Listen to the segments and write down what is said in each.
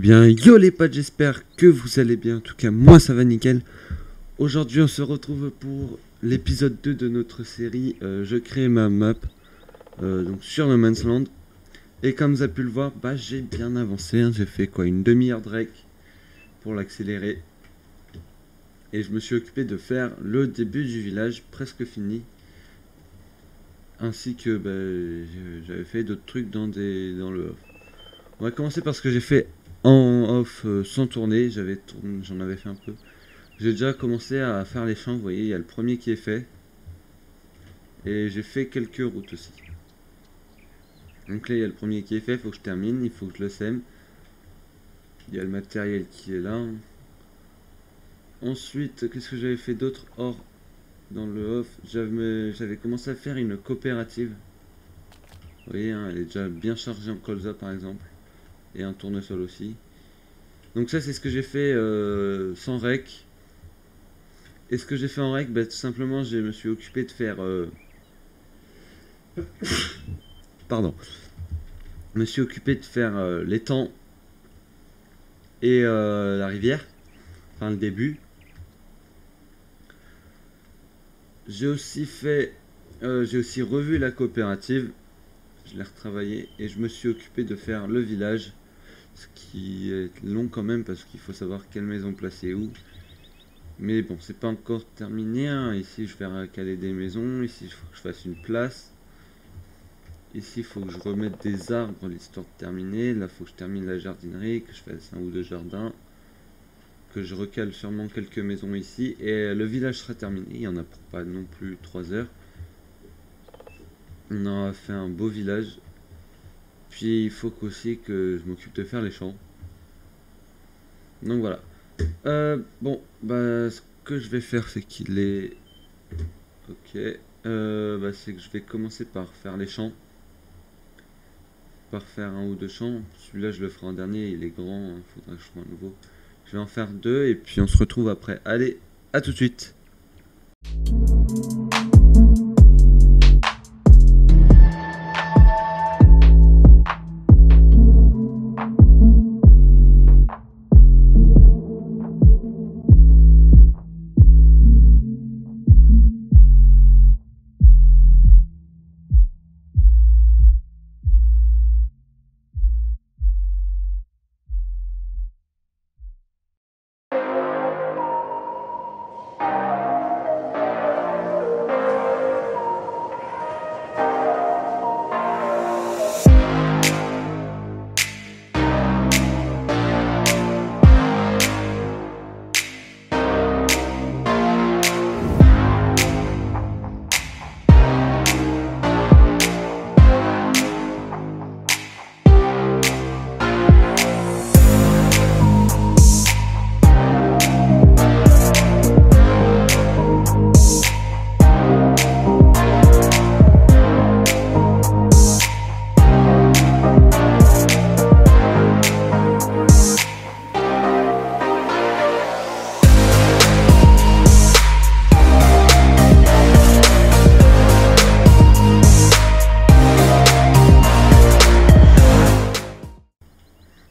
bien, yo les potes, j'espère que vous allez bien. En tout cas, moi ça va nickel. Aujourd'hui, on se retrouve pour l'épisode 2 de notre série Je crée ma map donc sur No Man's Land. Et comme vous avez pu le voir, j'ai bien avancé. Hein. J'ai fait quoi, une demi-heure de rec pour l'accélérer. Et je me suis occupé de faire le début du village, presque fini. Ainsi que j'avais fait d'autres trucs dans le off. On va commencer par ce que j'ai fait en off sans tourner. J'en avais fait un peu. J'ai déjà commencé à faire les champs, vous voyez, il y a le premier qui est fait. Et j'ai fait quelques routes aussi. Donc là, il y a le premier qui est fait, il faut que je termine, il faut que je le sème. Il y a le matériel qui est là. Ensuite, qu'est-ce que j'avais fait d'autre hors dans le off? J'avais commencé à faire une coopérative. Vous voyez, hein, elle est déjà bien chargée en colza par exemple. Et un tournesol aussi. Donc ça, c'est ce que j'ai fait sans rec. Et ce que j'ai fait en rec, tout simplement, je me suis occupé de faire... Pardon. Je me suis occupé de faire l'étang et la rivière. Enfin, le début. J'ai aussi revu la coopérative. Je l'ai retravaillé et je me suis occupé de faire le village. Ce qui est long quand même parce qu'il faut savoir quelle maison placer où. Mais bon, c'est pas encore terminé. Hein. Ici, je vais caler des maisons. Ici, il faut que je fasse une place. Ici, il faut que je remette des arbres, l'histoire de terminer. Là, il faut que je termine la jardinerie, que je fasse un ou deux jardins. Que je recale sûrement quelques maisons ici. Et le village sera terminé. Il n'y en a pour pas non plus 3 heures. On aura fait un beau village. Puis, il faut aussi que je m'occupe de faire les champs. Donc voilà. Ce que je vais faire, c'est qu'il est... Ok. C'est que je vais commencer par faire les champs. Par faire un ou deux champs. Celui-là, je le ferai en dernier, il est grand, il faudra que je fasse un nouveau. Je vais en faire deux et puis on se retrouve après. Allez, à tout de suite.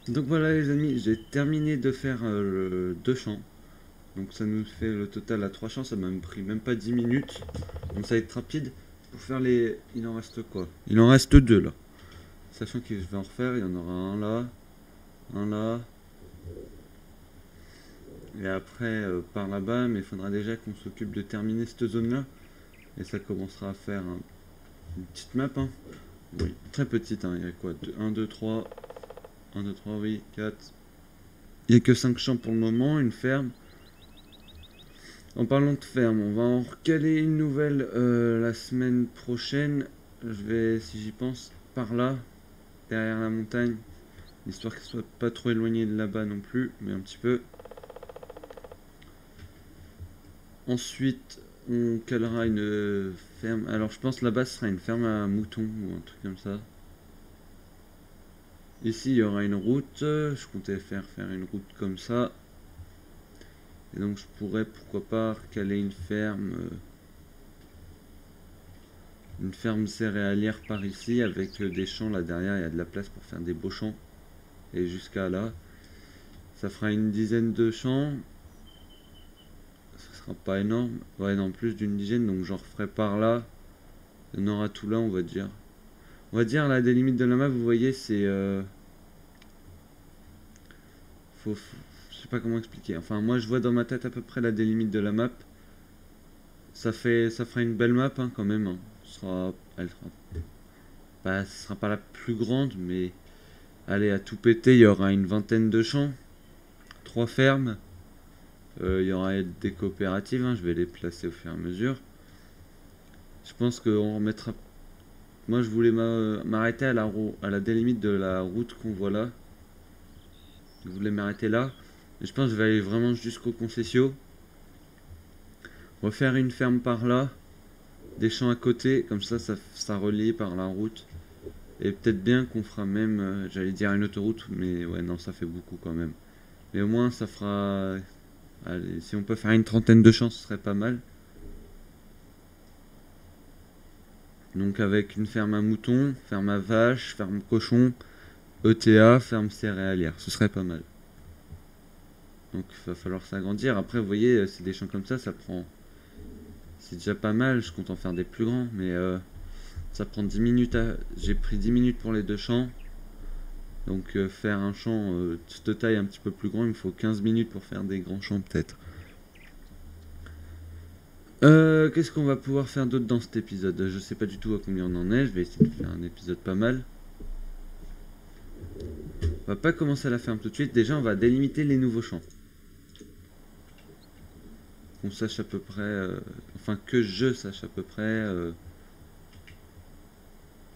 Donc voilà les amis, j'ai terminé de faire deux champs. Donc ça nous fait le total à 3 champs, ça m'a pris même pas 10 minutes. Donc ça va être rapide pour faire les... Il en reste quoi? Il en reste 2 là. Sachant que je vais en refaire, il y en aura un là. Et après par là-bas, mais il faudra déjà qu'on s'occupe de terminer cette zone là. Et ça commencera à faire une petite map. Hein. Oui, très petite, hein. Il y a quoi? 1, 2, 3... 1, 2, 3, oui, 4. Il n'y a que 5 champs pour le moment, une ferme. En parlant de ferme, on va en recaler une nouvelle la semaine prochaine. Je vais, si j'y pense, par là, derrière la montagne. Histoire qu'elle soit pas trop éloignée de là-bas non plus, mais un petit peu. Ensuite, on calera une ferme. Alors je pense là-bas ce sera une ferme à moutons ou un truc comme ça. Ici il y aura une route, je comptais faire une route comme ça. Et donc je pourrais pourquoi pas caler une ferme céréalière par ici avec des champs là derrière, il y a de la place pour faire des beaux champs. Et jusqu'à là. Ça fera une dizaine de champs. Ça sera pas énorme. Ouais, non, plus d'une dizaine. Donc j'en referai par là. Il y en aura tout là, on va dire. On va dire là, des limites de la map, vous voyez, c'est... je sais pas comment expliquer. Enfin, moi, je vois dans ma tête à peu près la délimite de la map. Ça fera une belle map, hein, quand même. Hein. Ce sera pas la plus grande, mais... Allez, à tout péter, il y aura une vingtaine de champs. 3 fermes. Il y aura des coopératives, hein, je vais les placer au fur et à mesure. Je pense qu'on remettra... Moi, je voulais m'arrêter à la délimite de la route qu'on voit là. Je voulais m'arrêter là. Et je pense que je vais aller vraiment jusqu'au concession. Refaire une ferme par là. Des champs à côté. Comme ça relie par la route. Et peut-être bien qu'on fera même... j'allais dire une autoroute. Mais ouais, non, ça fait beaucoup quand même. Mais au moins, ça fera... Allez, si on peut faire une trentaine de champs, ce serait pas mal. Donc avec une ferme à moutons, ferme à vaches, ferme cochon, ETA, ferme céréalière. Ce serait pas mal. Donc il va falloir s'agrandir. Après, vous voyez, c'est des champs comme ça prend... C'est déjà pas mal, je compte en faire des plus grands. Mais ça prend 10 minutes J'ai pris 10 minutes pour les 2 champs. Donc faire un champ de taille un petit peu plus grand, il me faut 15 minutes pour faire des grands champs peut-être. Qu'est-ce qu'on va pouvoir faire d'autre dans cet épisode? Je sais pas du tout à combien on en est. Je vais essayer de faire un épisode pas mal. On va pas commencer à la ferme tout de suite. Déjà, on va délimiter les nouveaux champs. Qu'on sache à peu près... enfin, que je sache à peu près...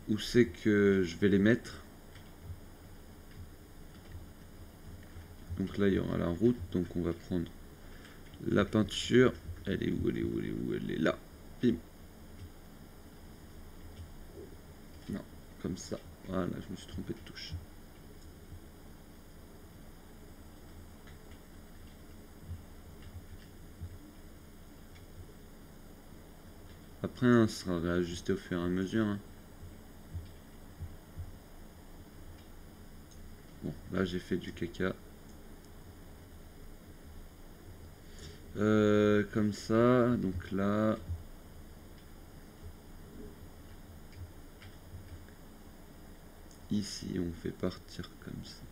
où c'est que je vais les mettre. Donc là, il y aura la route. Donc on va prendre la peinture. Elle est où? Elle est où? Elle est où? Elle est là. Bim. Non, comme ça. Voilà, je me suis trompé de touche. Après, hein, ça sera réajusté au fur et à mesure. Hein. Bon, là j'ai fait du caca. Comme ça, donc là... Ici, on fait partir comme ça.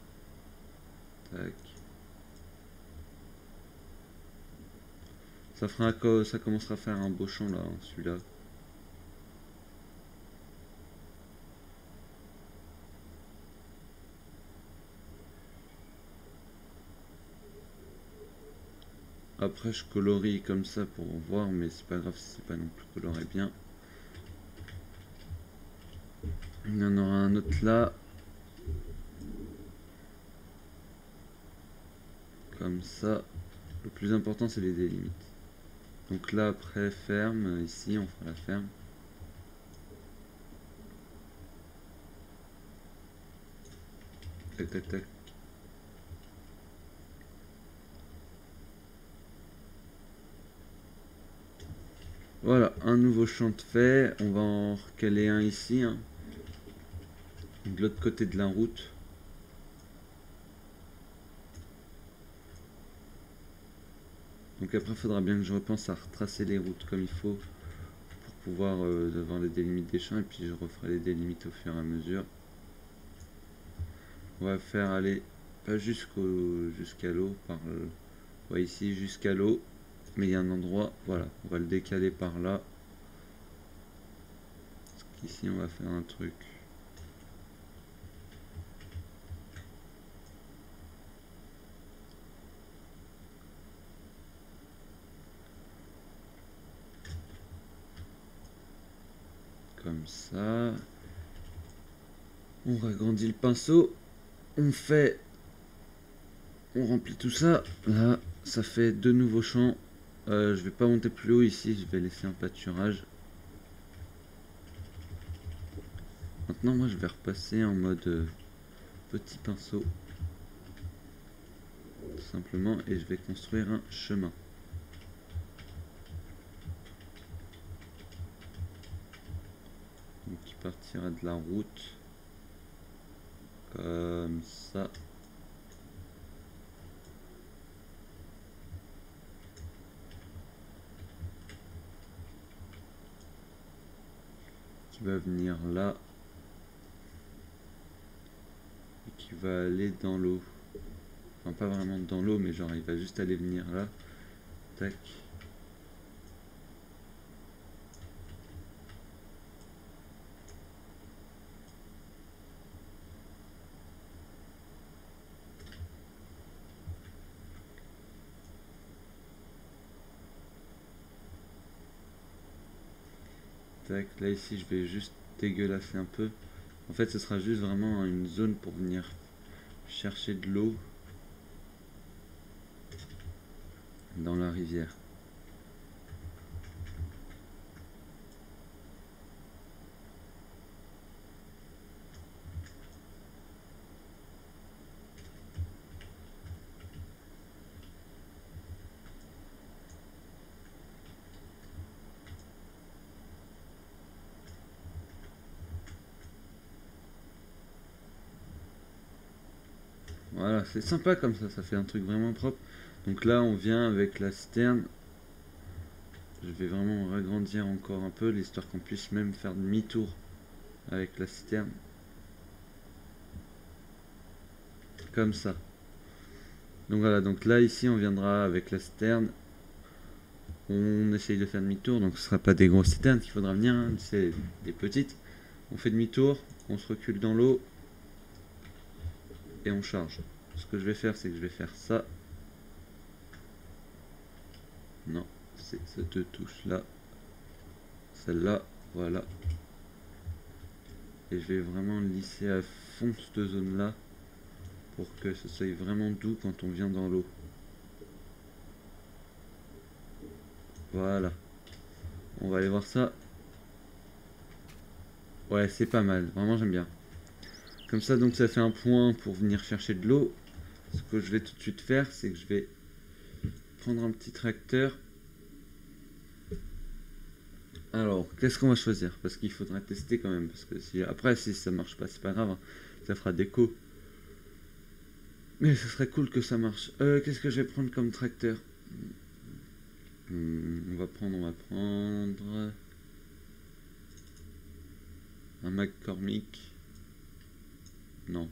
Tac. Ça commencera à faire un beau champ là, hein, celui-là. Après, je colorie comme ça pour voir, mais c'est pas grave si c'est pas non plus coloré bien. Il y en aura un autre là. Comme ça. Le plus important, c'est les délimites. Donc là, après, ferme. Ici, on fera la ferme. Tac, tac, tac. Voilà, un nouveau champ de fait. On va en recaler un ici. Hein. De l'autre côté de la route. Donc après, il faudra bien que je repense à retracer les routes comme il faut pour pouvoir avoir les délimites des champs. Et puis je referai les délimites au fur et à mesure. On va faire aller pas jusqu'à l'eau, ouais, ici jusqu'à l'eau. Mais il y a un endroit, voilà, on va le décaler par là. Ici, on va faire un truc. Comme ça. On ragrandit le pinceau. On remplit tout ça. Là, ça fait 2 nouveaux champs. Je vais pas monter plus haut ici, je vais laisser un pâturage. Maintenant, moi, je vais repasser en mode petit pinceau. Tout simplement, et je vais construire un chemin. Donc, qui partira de la route. Comme ça. qui va venir là et qui va aller dans l'eau. Enfin, pas vraiment dans l'eau, mais genre il va juste aller venir là. Tac. Tac, là ici je vais juste dégueulasser un peu. En fait ce sera juste vraiment une zone pour venir chercher de l'eau dans la rivière. Voilà, c'est sympa comme ça fait un truc vraiment propre. Donc là on vient avec la citerne. Je vais vraiment agrandir encore un peu, l'histoire qu'on puisse même faire demi-tour avec la citerne. Comme ça. Donc voilà, donc là ici on viendra avec la citerne. On essaye de faire demi-tour, donc ce sera pas des grosses citernes qu'il faudra venir, hein, c'est des petites. On fait demi-tour, on se recule dans l'eau et on charge. Ce que je vais faire, c'est que je vais faire ça. Non, c'est ces deux touches là. Celle-là, voilà. Et je vais vraiment lisser à fond cette zone là pour que ce soit vraiment doux quand on vient dans l'eau. Voilà. On va aller voir ça. Ouais, c'est pas mal. Vraiment, j'aime bien. Comme ça, donc, ça fait un point pour venir chercher de l'eau. Ce que je vais tout de suite faire, c'est que je vais prendre un petit tracteur. Alors, qu'est-ce qu'on va choisir? Parce qu'il faudra tester quand même. Parce que si après, si ça marche pas, c'est pas grave, hein. Ça fera déco. Mais ce serait cool que ça marche. Qu'est-ce que je vais prendre comme tracteur? On va prendre un McCormick. Non.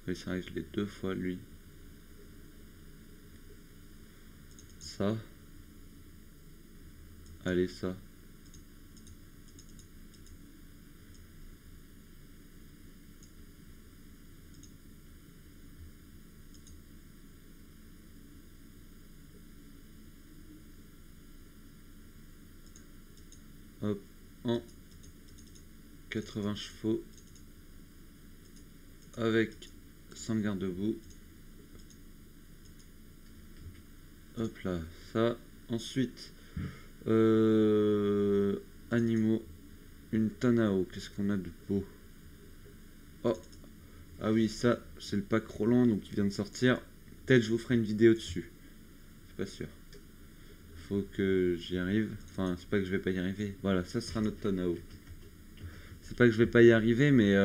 Oui, c'est vrai que je l'ai deux fois lui. Ça. Allez, ça. Hop, en 80 chevaux avec 100 garde-boue. Hop là, ça. Ensuite, animaux, une tonne à eau. Qu'est-ce qu'on a de beau? Oh, ah oui, ça, c'est le pack Roland, donc il vient de sortir. Peut-être je vous ferai une vidéo dessus. Je suis pas sûr. Faut que j'y arrive. Enfin, c'est pas que je vais pas y arriver. Voilà, ça sera notre tonne à eau. C'est pas que je vais pas y arriver, mais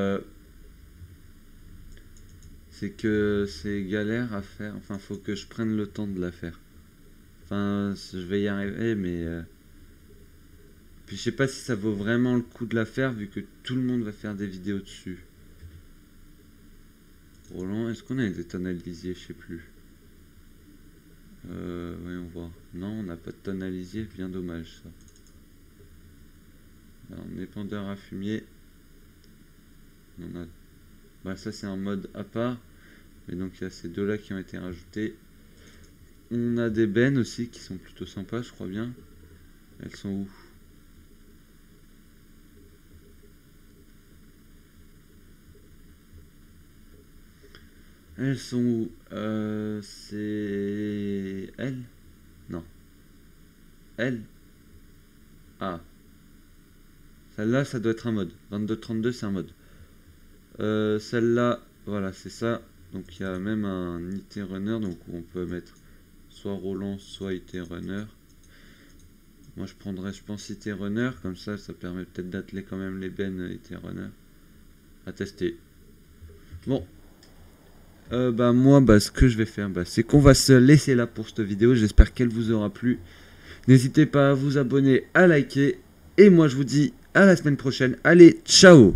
c'est que c'est galère à faire. Enfin, faut que je prenne le temps de la faire. Enfin, je vais y arriver, mais puis je sais pas si ça vaut vraiment le coup de la faire, vu que tout le monde va faire des vidéos dessus. Roland, est-ce qu'on a des tonnes à lisier? Je sais plus. Voyons voir. Non, on n'a pas de tonne à lisier, bien dommage ça. Alors, épandeur à fumier. On a... Bah, ça c'est un mode à part. Mais donc il y a ces deux là qui ont été rajoutés. On a des bennes aussi qui sont plutôt sympas, je crois bien. Elles sont où? Elles sont où? C'est... Elle? Non. Elle? Ah. Celle-là, ça doit être un mode. 22-32, c'est un mode. Celle-là, voilà, c'est ça. Donc il y a même un IT Runner, donc où on peut mettre soit Roland, soit IT Runner. Moi je prendrais, je pense, IT Runner, comme ça permet peut-être d'atteler quand même les bennes IT Runner. À tester. Bon. Moi, ce que je vais faire, c'est qu'on va se laisser là pour cette vidéo. J'espère qu'elle vous aura plu. N'hésitez pas à vous abonner, à liker. Et moi je vous dis à la semaine prochaine. Allez, ciao!